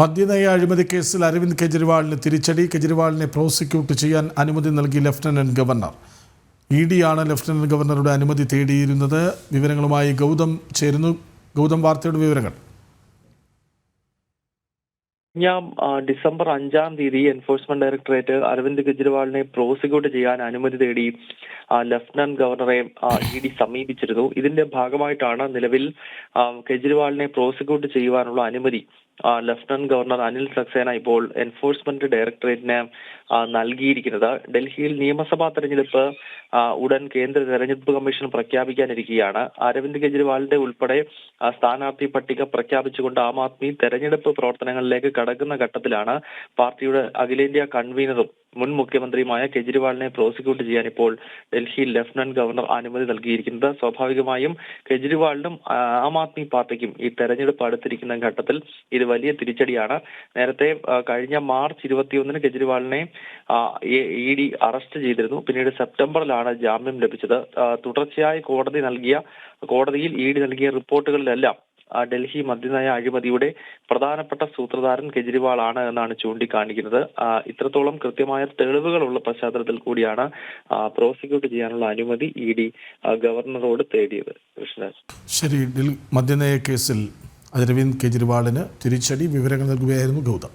മദ്യനയ അഴിമതി കേസിൽ അരവിന്ദ് കെജ്രിവാളിന് തിരിച്ചടി. കെജ്രിവാളിനെ പ്രോസിക്യൂട്ട് ചെയ്യാൻ അനുമതി നൽകി ലഫ്റ്റനന്റ് ഗവർണർ. ഇഡിയാണ് ലഫ്റ്റനന്റ് ഗവർണറുടെ അനുമതി തേടിയിരുന്നത്. വിവരങ്ങളുമായി ഗൗതം ചേരുന്നു. ഗൗതം, വാർത്തയുടെ വിവരങ്ങൾ. ഡിസംബർ 5-ാം തീയതി എൻഫോഴ്സ്മെന്റ് ഡയറക്ടറേറ്റ് അരവിന്ദ് കെജ്രിവാളിനെ പ്രോസിക്യൂട്ട് ചെയ്യാൻ അനുമതി തേടി ലഫ്റ്റനന്റ് ഗവർണറെ ഇഡി സമീപിച്ചിരുന്നു. ഇതിന്റെ ഭാഗമായിട്ടാണ് നിലവിൽ കെജ്രിവാളിനെ പ്രോസിക്യൂട്ട് ചെയ്യുവാനുള്ള അനുമതി ലഫ്റ്റനന്റ് ഗവർണർ അനിൽ സക്സേന ഇപ്പോൾ എൻഫോഴ്സ്മെന്റ് ഡയറക്ടറേറ്റിന് നൽകിയിരിക്കുന്നത്. ഡൽഹിയിൽ നിയമസഭാ തെരഞ്ഞെടുപ്പ് ഉടൻ കേന്ദ്ര തെരഞ്ഞെടുപ്പ് കമ്മീഷൻ പ്രഖ്യാപിക്കാനിരിക്കുകയാണ്. അരവിന്ദ് കെജ്രിവാളിന്റെ ഉൾപ്പെടെ സ്ഥാനാർത്ഥി പട്ടിക പ്രഖ്യാപിച്ചുകൊണ്ട് ആം ആദ്മി തെരഞ്ഞെടുപ്പ് പ്രവർത്തനങ്ങളിലേക്ക് കടക്കുന്ന ഘട്ടത്തിലാണ് പാർട്ടിയുടെ അഖിലേന്ത്യാ കൺവീനറും മുൻ മുഖ്യമന്ത്രിയുമായ കെജ്രിവാളിനെ പ്രോസിക്യൂട്ട് ചെയ്യാൻ ഇപ്പോൾ ഡൽഹിയിൽ ലഫ്റ്റനന്റ് ഗവർണർ അനുമതി നൽകിയിരിക്കുന്നത്. സ്വാഭാവികമായും കെജ്രിവാളിനും ആം ആദ്മി പാർട്ടിക്കും ഈ തെരഞ്ഞെടുപ്പ് അടുത്തിരിക്കുന്ന ഘട്ടത്തിൽ ഇത് വലിയ തിരിച്ചടിയാണ്. നേരത്തെ കഴിഞ്ഞ മാർച്ച് 21-ന് കെജ്രിവാളിനെ ഇഡി അറസ്റ്റ് ചെയ്തിരുന്നു. പിന്നീട് സെപ്റ്റംബറിലാണ് ജാമ്യം ലഭിച്ചത്. തുടർച്ചയായി കോടതിയിൽ ഇഡി നൽകിയ റിപ്പോർട്ടുകളിലെല്ലാം ഡൽഹി മദ്യനയ അഴിമതിയുടെ പ്രധാനപ്പെട്ട സൂത്രധാരൻ കെജ്രിവാളാണ് എന്നാണ് ചൂണ്ടിക്കാണിക്കുന്നത്. ഇത്രത്തോളം കൃത്യമായ തെളിവുകളുള്ള പശ്ചാത്തലത്തിൽ കൂടിയാണ് പ്രോസിക്യൂട്ട് ചെയ്യാനുള്ള അനുമതി ഇഡി ഗവർണറോട് തേടിയത്. കൃഷ്ണരാജ്. ശരി, മദ്യനയ കേസിൽ അരവിന്ദ് കെജ്രിവാളിന് തിരിച്ചടി. വിവരങ്ങൾ നൽകുകയായിരുന്നു ഗൗതം.